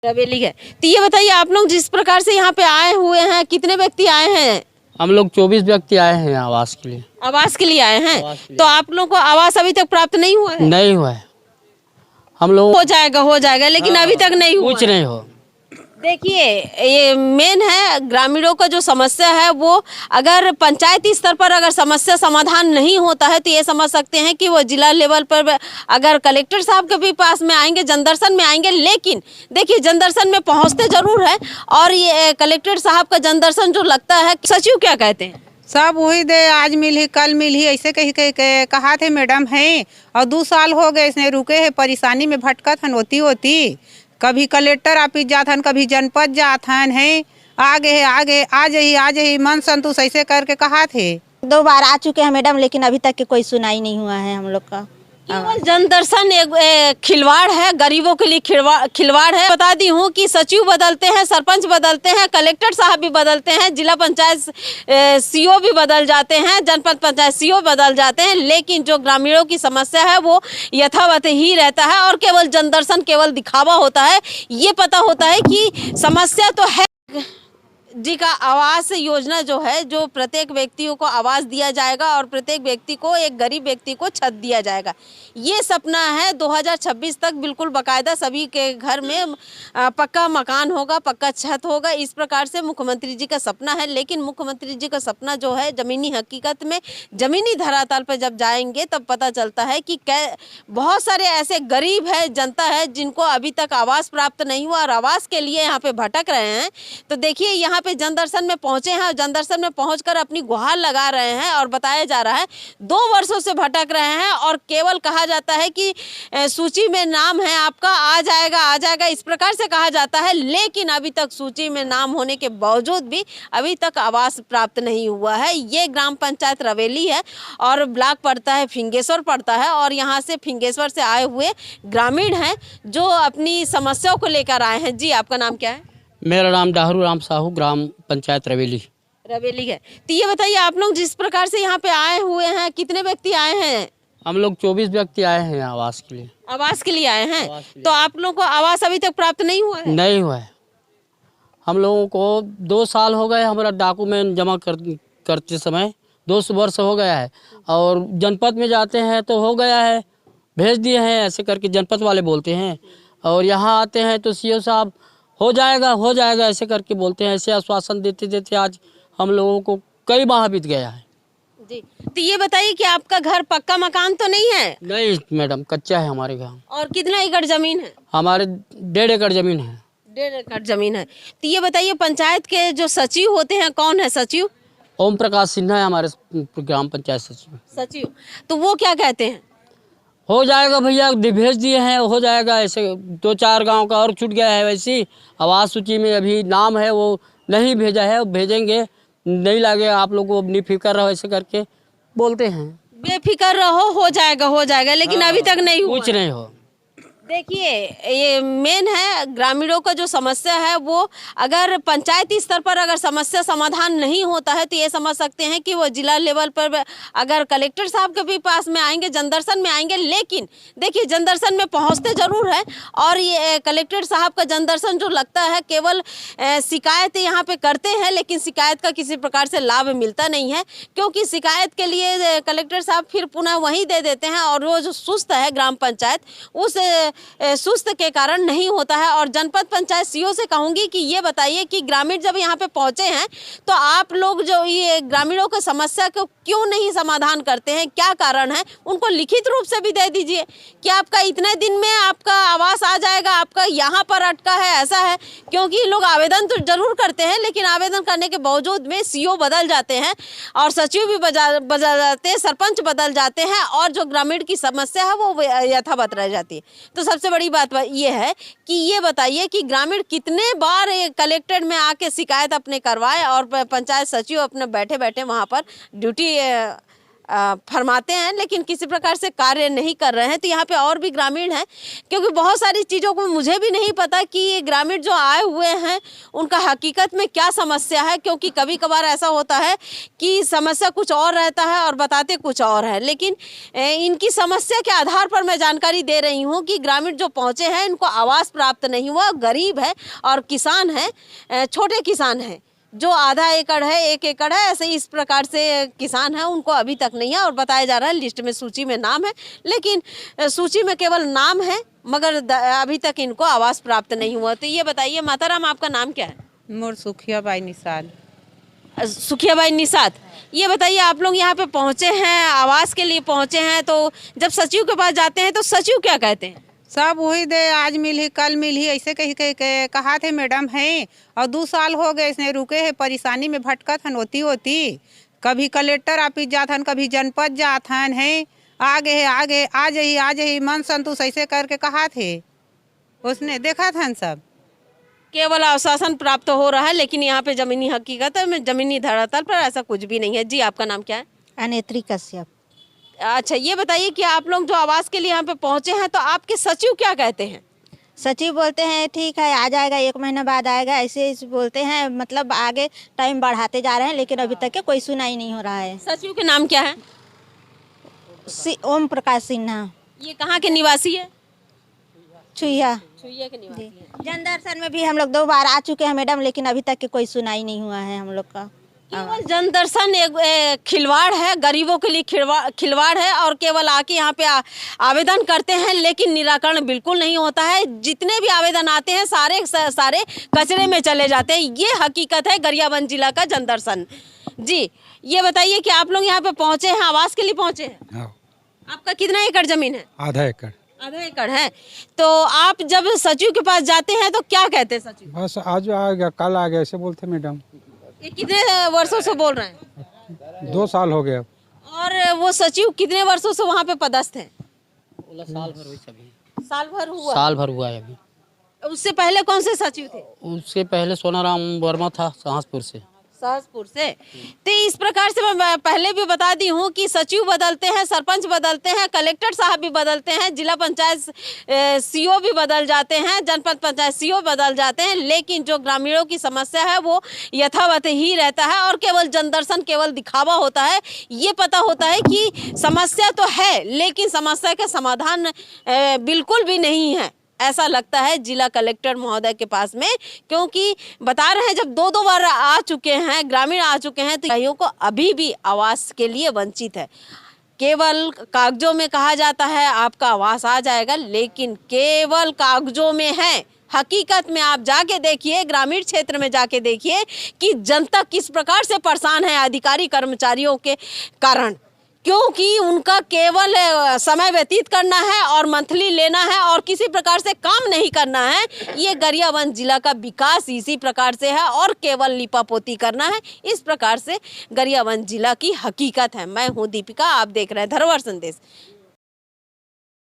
रवेली है। तो ये बताइए, आप लोग जिस प्रकार से यहाँ पे आए हुए हैं, कितने व्यक्ति आए हैं? हम लोग 24 व्यक्ति आए हैं आवास के लिए। आवास के लिए आए हैं। तो आप लोगों को आवास अभी तक प्राप्त नहीं हुआ है? नहीं हुआ है। हम लोग हो जाएगा, लेकिन अभी तक नहीं हुआ। कुछ नहीं हो। देखिए, ये मेन है ग्रामीणों का जो समस्या है, वो अगर पंचायती स्तर पर अगर समस्या समाधान नहीं होता है तो ये समझ सकते हैं कि वो जिला लेवल पर अगर कलेक्टर साहब के भी पास में आएंगे, जनदर्शन में आएंगे। लेकिन देखिए, जनदर्शन में पहुंचते जरूर है और ये कलेक्टर साहब का जनदर्शन जो लगता है, सचिव क्या कहते हैं? सब वही दे, आज मिली कल मिली ऐसे कही कहा थे मैडम हैं। और 2 साल हो गए इसने रुके हैं, परेशानी में भटकत हन होती कभी कलेक्टर ऑफिस जात हन, कभी जनपद जात हन है। आगे आ जाइए मन संतोष ऐसे करके कहा थे। 2 बार आ चुके हैं मैडम, लेकिन अभी तक के कोई सुनाई नहीं हुआ है हम लोग का। केवल जनदर्शन एक खिलवाड़ है, गरीबों के लिए खिलवाड़ है। बता दी हूँ कि सचिव बदलते हैं, सरपंच बदलते हैं, कलेक्टर साहब भी बदलते हैं, जिला पंचायत सीओ भी बदल जाते हैं, जनपद पंचायत सीओ बदल जाते हैं, लेकिन जो ग्रामीणों की समस्या है वो यथावत ही रहता है। और केवल जनदर्शन केवल दिखावा होता है। ये पता होता है कि समस्या तो है जी का आवास योजना जो है, जो प्रत्येक व्यक्तियों को आवास दिया जाएगा और प्रत्येक व्यक्ति को, एक गरीब व्यक्ति को छत दिया जाएगा। ये सपना है 2026 तक बिल्कुल बाकायदा सभी के घर में पक्का मकान होगा, पक्का छत होगा। इस प्रकार से मुख्यमंत्री जी का सपना है। लेकिन मुख्यमंत्री जी का सपना जो है, ज़मीनी हकीकत में ज़मीनी धरातल पर जब जाएंगे तब पता चलता है कि बहुत सारे ऐसे गरीब है, जनता है, जिनको अभी तक आवास प्राप्त नहीं हुआ और आवास के लिए यहाँ पे भटक रहे हैं। तो देखिए, यहाँ पे जनदर्शन में पहुंचे हैं और जनदर्शन में पहुंचकर अपनी गुहार लगा रहे हैं और बताया जा रहा है 2 वर्षों से भटक रहे हैं और केवल कहा जाता है कि सूची में नाम है आपका, आ जाएगा, इस प्रकार से कहा जाता है। लेकिन अभी तक सूची में नाम होने के बावजूद भी अभी तक आवास प्राप्त नहीं हुआ है। ये ग्राम पंचायत रवेली है और ब्लॉक पड़ता है फिंगेश्वर पड़ता है। और यहाँ से फिंगेश्वर से आए हुए ग्रामीण हैं जो अपनी समस्याओं को लेकर आए हैं। जी, आपका नाम क्या है? मेरा नाम डाहरू राम साहू, ग्राम पंचायत रवेली है। तो ये बताइए, आप लोग जिस प्रकार से यहाँ पे आए हुए हैं, कितने व्यक्ति आए हैं? हम लोग 24 व्यक्ति आए हैं आवास के लिए। आवास के लिए आए हैं। तो आप लोगों को आवास अभी तक प्राप्त नहीं हुआ है? नहीं हुआ है। हम लोगों को 2 साल हो गए, हमारा डॉक्यूमेंट जमा करते समय 2 वर्ष हो गया है। और जनपद में जाते हैं तो हो गया है, भेज दिए हैं ऐसे करके जनपद वाले बोलते हैं। और यहाँ आते हैं तो सीओ साहब हो जाएगा ऐसे करके बोलते हैं। ऐसे आश्वासन देते आज हम लोगों को कई माह बीत गया है। जी, तो ये बताइए कि आपका घर पक्का मकान तो नहीं है? नहीं मैडम, कच्चा है हमारे घर। और कितना एकड़ जमीन है? हमारे 1.5 एकड़ जमीन है। 1.5 एकड़ जमीन है। तो ये बताइए, पंचायत के जो सचिव होते हैं, कौन है सचिव? ओम प्रकाश सिन्हा है हमारे ग्राम पंचायत सचिव। तो वो क्या कहते हैं? हो जाएगा भैया, भेज दिए हैं, हो जाएगा। ऐसे 2-4 गांव का और छूट गया है। वैसी आवास सूची में अभी नाम है, वो नहीं भेजा है, भेजेंगे। नहीं लगेगा आप लोग को, बेफिक्र रहो ऐसे करके बोलते हैं। बेफिक्र रहो, हो जाएगा, लेकिन अभी तक नहीं हुआ। कुछ नहीं हो। देखिए, ये मेन है ग्रामीणों का जो समस्या है, वो अगर पंचायती स्तर पर अगर समस्या समाधान नहीं होता है तो ये समझ सकते हैं कि वो जिला लेवल पर अगर कलेक्टर साहब के भी पास में आएंगे, जनदर्शन में आएंगे। लेकिन देखिए, जनदर्शन में पहुंचते जरूर है और ये कलेक्टर साहब का जनदर्शन जो लगता है, केवल शिकायत यहाँ पे करते हैं, लेकिन शिकायत का किसी प्रकार से लाभ मिलता नहीं है। क्योंकि शिकायत के लिए कलेक्टर साहब फिर पुनः वहीं दे देते हैं और वो जो सुस्त है ग्राम पंचायत, उस सुस्त के कारण नहीं होता है। और जनपद पंचायत सीओ से कहूंगी कि ये बताइए कि ग्रामीण जब यहाँ पे पहुंचे हैं तो आप लोग जो ये ग्रामीणों की समस्या को क्यों नहीं समाधान करते हैं, क्या कारण है? उनको लिखित रूप से भी दे दीजिए कि आपका इतने दिन में आपका आवास आ जाएगा, आपका यहाँ पर अटका है, ऐसा है। क्योंकि लोग आवेदन तो जरूर करते हैं, लेकिन आवेदन करने के बावजूद में सीओ बदल जाते हैं और सचिव भी बदल जाते हैं, सरपंच बदल जाते हैं और जो ग्रामीण की समस्या है वो यथावत रह जाती है। तो सबसे बड़ी बात ये है कि ये बताइए कि ग्रामीण कितने बार कलेक्टर में आके शिकायत अपने करवाए और पंचायत सचिव अपने बैठे बैठे वहाँ पर ड्यूटी फरमाते हैं, लेकिन किसी प्रकार से कार्य नहीं कर रहे हैं। तो यहाँ पे और भी ग्रामीण हैं, क्योंकि बहुत सारी चीज़ों को मुझे भी नहीं पता कि ये ग्रामीण जो आए हुए हैं उनका हकीकत में क्या समस्या है, क्योंकि कभी कभार ऐसा होता है कि समस्या कुछ और रहता है और बताते कुछ और है। लेकिन इनकी समस्या के आधार पर मैं जानकारी दे रही हूँ कि ग्रामीण जो पहुँचे हैं इनको आवास प्राप्त नहीं हुआ, गरीब है और किसान है, छोटे किसान हैं, जो आधा एकड़ है, 1 एकड़ है, ऐसे इस प्रकार से किसान है, उनको अभी तक नहीं है। और बताया जा रहा है लिस्ट में, सूची में नाम है, लेकिन सूची में केवल नाम है, मगर अभी तक इनको आवास प्राप्त नहीं हुआ। तो ये बताइए माताराम, आपका नाम क्या है? मोर सुखिया बाई निषाद। सुखियाबाई निषाद, ये बताइए आप लोग यहाँ पे पहुँचे हैं, आवास के लिए पहुँचे हैं, तो जब सचिव के पास जाते हैं तो सचिव क्या कहते हैं? सब वही दे, आज मिली कल मिली ऐसे कहा थे मैडम हैं। और 2 साल हो गए इसने रुके हैं, परेशानी में भटकत हन होती। कभी कलेक्टर ऑफिस जात हन, कभी जनपद जात हन है, आगे आ जाइए मन संतोष ऐसे करके कहा थे। उसने देखा था सब, केवल आश्वासन प्राप्त हो रहा है, लेकिन यहाँ पे जमीनी हकीकत में, जमीनी धरातल पर ऐसा कुछ भी नहीं है। जी, आपका नाम क्या है? अनेत्री कश्यप। अच्छा, ये बताइए कि आप लोग जो आवास के लिए यहाँ पे पहुँचे हैं, तो आपके सचिव क्या कहते हैं? सचिव बोलते हैं ठीक है आ जाएगा, 1 महीना बाद आएगा, ऐसे बोलते हैं। मतलब आगे टाइम बढ़ाते जा रहे हैं, लेकिन अभी तक के कोई सुनाई नहीं हो रहा है। सचिव के नाम क्या है? ओम प्रकाश सिन्हा। ये कहाँ के निवासी है? छुइया के निवासी है। जन दर्शन में भी हम लोग 2 बार आ चुके हैं मैडम, लेकिन अभी तक के कोई सुनाई नहीं हुआ है हम लोग का। केवल जन दर्शन एक खिलवाड़ है, गरीबों के लिए खिलवाड़ है, और केवल आके यहाँ पे आवेदन करते हैं, लेकिन निराकरण बिल्कुल नहीं होता है। जितने भी आवेदन आते हैं सारे कचरे में चले जाते हैं। ये हकीकत है गरियाबंद जिला का जन दर्शन। जी, ये बताइए कि आप लोग यहाँ पे पहुँचे हैं, आवास के लिए पहुँचे हैं। हाँ। आपका कितना एकड़ जमीन है? आधा एकड़। आधा एकड़ है। तो आप जब सचिव के पास जाते हैं तो क्या कहते हैं सचिव? बस आज आ गया, कल आ गया, ऐसे बोलते मैडम। ये कितने वर्षों से बोल रहे हैं? 2 साल हो गए। और वो सचिव कितने वर्षों से वहाँ पे पदस्थ है? साल भर हुई सभी। साल भर हुआ? साल भर हुआ है अभी। उससे पहले कौन से सचिव थे? उससे पहले सोनाराम वर्मा था, सहसपुर से। सहसपुर से। तो इस प्रकार से मैं पहले भी बता दी हूँ कि सचिव बदलते हैं, सरपंच बदलते हैं, कलेक्टर साहब भी बदलते हैं, जिला पंचायत सीओ भी बदल जाते हैं, जनपद पंचायत सीओ बदल जाते हैं, लेकिन जो ग्रामीणों की समस्या है वो यथावत ही रहता है। और केवल जनदर्शन केवल दिखावा होता है। ये पता होता है कि समस्या तो है, लेकिन समस्या का समाधान बिल्कुल भी नहीं है, ऐसा लगता है जिला कलेक्टर महोदय के पास में। क्योंकि बता रहे हैं जब 2 बार आ चुके हैं, ग्रामीण आ चुके हैं, तो भाइयों को अभी भी आवास के लिए वंचित है। केवल कागजों में कहा जाता है आपका आवास आ जाएगा, लेकिन केवल कागजों में है। हकीकत में आप जाके देखिए, ग्रामीण क्षेत्र में जाके देखिए कि जनता किस प्रकार से परेशान है अधिकारी कर्मचारियों के कारण, क्योंकि उनका केवल समय व्यतीत करना है और मंथली लेना है और किसी प्रकार से काम नहीं करना है। ये गरियाबंद जिला का विकास इसी प्रकार से है और केवल लिपापोती करना है। इस प्रकार से गरियाबंद जिला की हकीकत है। मैं हूँ दीपिका, आप देख रहे हैं धरोहर संदेश।